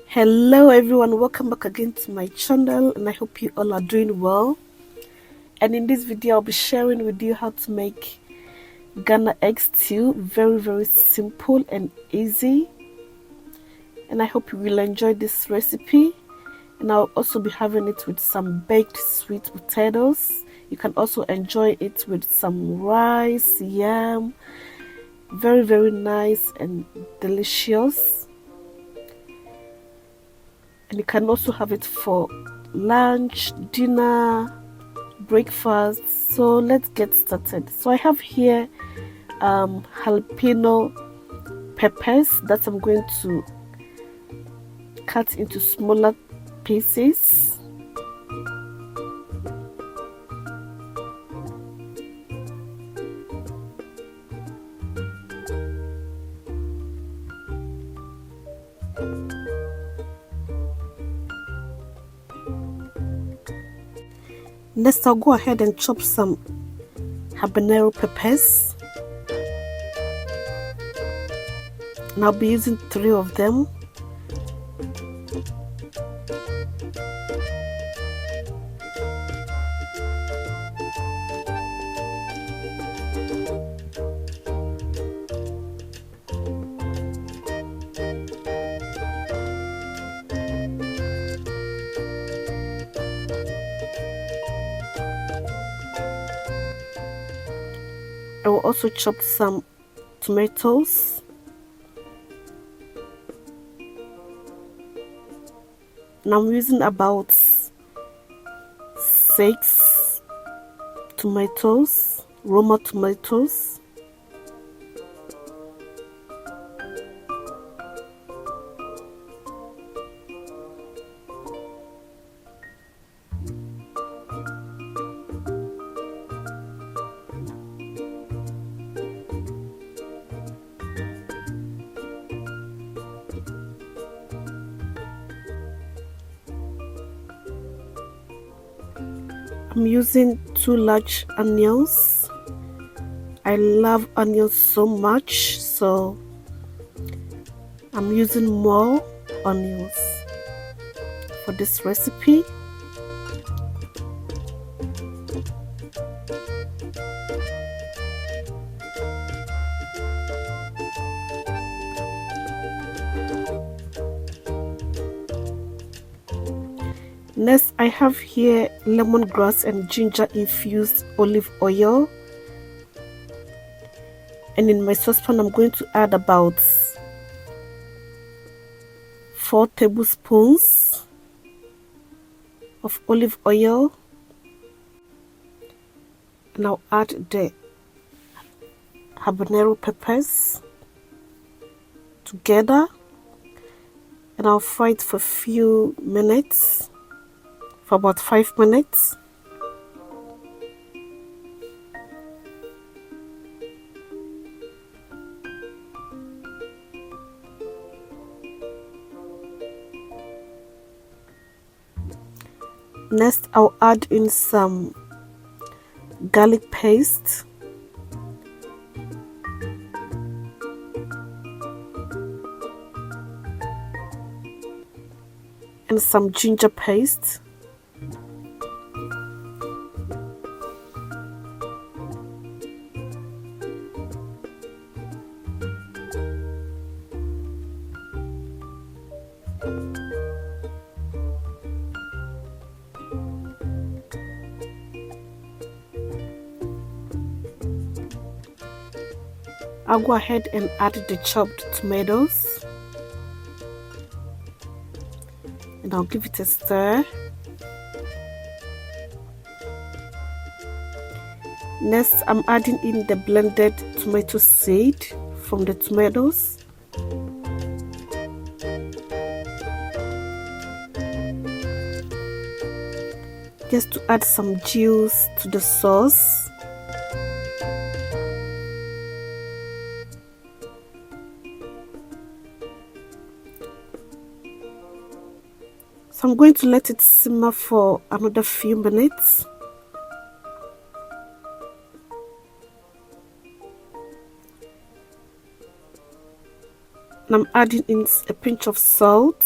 Hello everyone, welcome back again to my channel, and I hope you all are doing well. And in this video I'll be sharing with you how to make Ghana egg stew. Very simple and easy, and I hope you will enjoy this recipe. And I'll also be having it with some baked sweet potatoes. You can also enjoy it with some rice, yam. Very nice and delicious. And you can also have it for lunch, dinner, breakfast. So let's get started. So I have here jalapeno peppers that I'm going to cut into smaller pieces. Next, I'll go ahead and chop some habanero peppers, and I'll be using 3 of them. I will also chop some tomatoes, and I'm using about 6 tomatoes, Roma tomatoes. I'm using 2 large onions. I love onions so much, so I'm using more onions for this recipe. Next, I have here lemongrass and ginger infused olive oil, and in my saucepan I'm going to add about 4 tablespoons of olive oil, and I'll add the habanero peppers together, and I'll fry it for a few minutes, for about 5 minutes. Next, I'll add in some garlic paste, and some ginger paste. I'll go ahead and add the chopped tomatoes, and I'll give it a stir. Next, I'm adding in the blended tomato seed from the tomatoes. Just to add some juice to the sauce. So I'm going to let it simmer for another few minutes. And I'm adding in a pinch of salt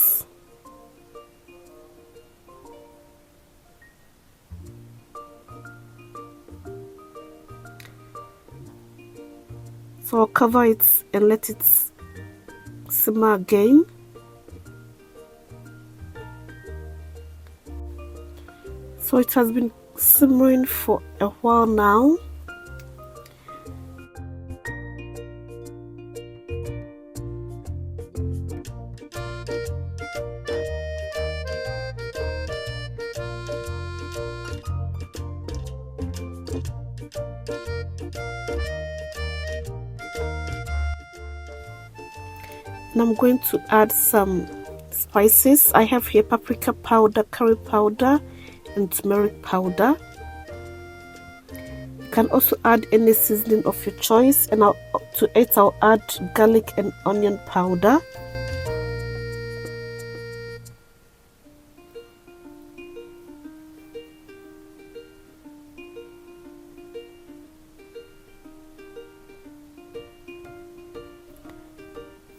So I'll cover it and let it simmer again. So it has been simmering for a while now. And I'm going to add some spices. I have here paprika powder, curry powder, and turmeric powder. You can also add any seasoning of your choice, and to it I'll add garlic and onion powder.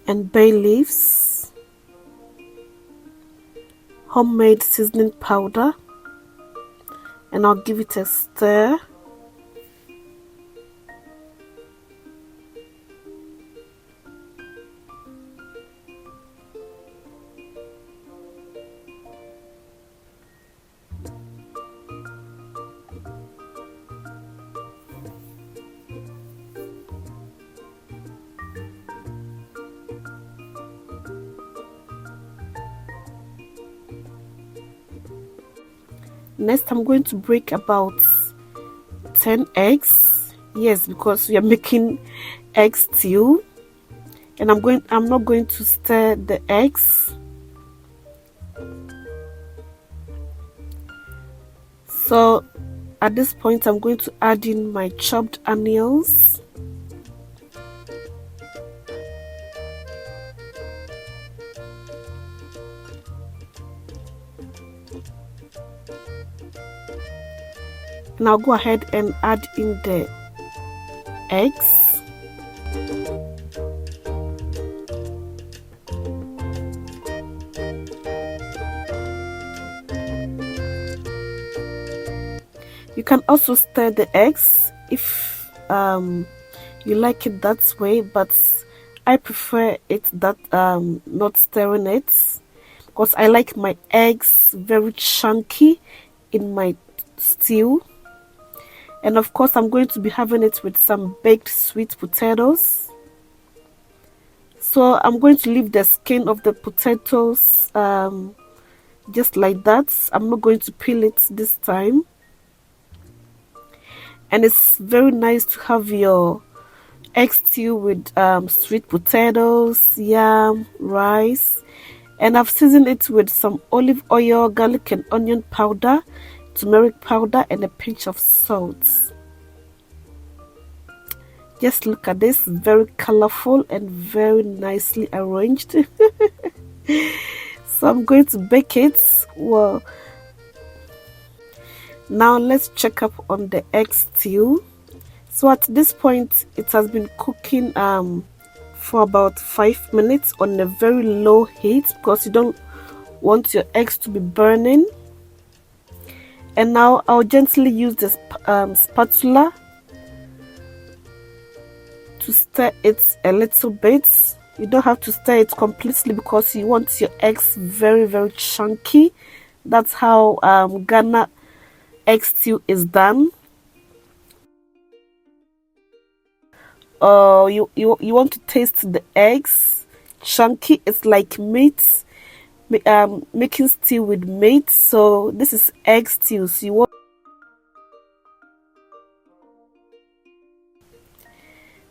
And bay leaves, homemade seasoning powder, and I'll give it a stir. Next, I'm going to break about 10 eggs. Yes, because we are making egg stew, and I'm not going to stir the eggs. So at this point, I'm going to add in my chopped onions. And I'll go ahead and add in the eggs. You can also stir the eggs if you like it that way, but I prefer it that not stirring it, because I like my eggs very chunky in my stew. And of course, I'm going to be having it with some baked sweet potatoes. So I'm going to leave the skin of the potatoes just like that. I'm not going to peel it this time. And it's very nice to have your egg stew with sweet potatoes, yam, rice. And I've seasoned it with some olive oil, garlic and onion powder, turmeric powder, and a pinch of salt. Just look at this, very colorful and very nicely arranged. So I'm going to bake it. Well, now let's check up on the egg stew. So at this point, it has been cooking for about 5 minutes on a very low heat, because you don't want your eggs to be burning. And now I'll gently use this spatula to stir it a little bit. You don't have to stir it completely, because you want your eggs very, very chunky. That's how Ghana egg stew is done. You want to taste the eggs chunky. It's like meat, making stew with meat. So this is egg stew. So you want.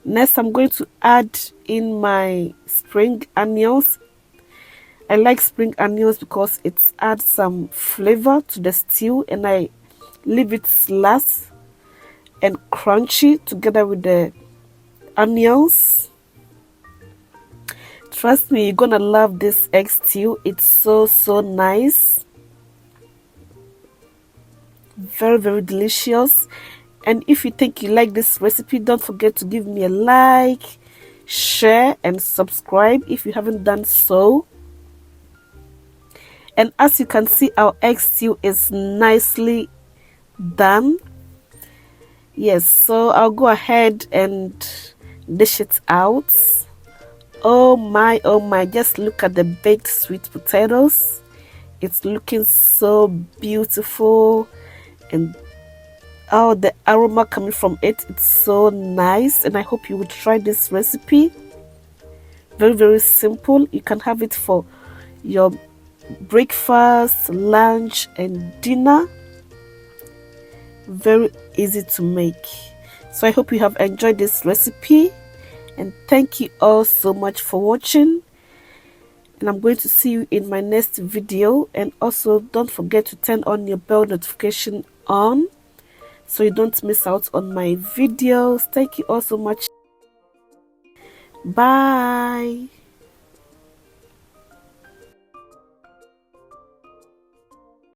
Next, I'm going to add in my spring onions. I like spring onions because it adds some flavor to the stew, and I leave it last and crunchy together with the onions. Trust me, you're gonna love this egg stew. It's so nice, very, very delicious. And if you think you like this recipe, don't forget to give me a like, share and subscribe if you haven't done so. And as you can see, our egg stew is nicely done. Yes, so I'll go ahead and dish it out. Oh my, just look at the baked sweet potatoes. It's looking so beautiful, and oh, the aroma coming from it, it's so nice. And I hope you would try this recipe. Very simple. You can have it for your breakfast, lunch, and dinner. Very easy to make. So I hope you have enjoyed this recipe, and thank you all so much for watching. And I'm going to see you in my next video. And also don't forget to turn on your bell notification on so you don't miss out on my videos. Thank you all so much. Bye.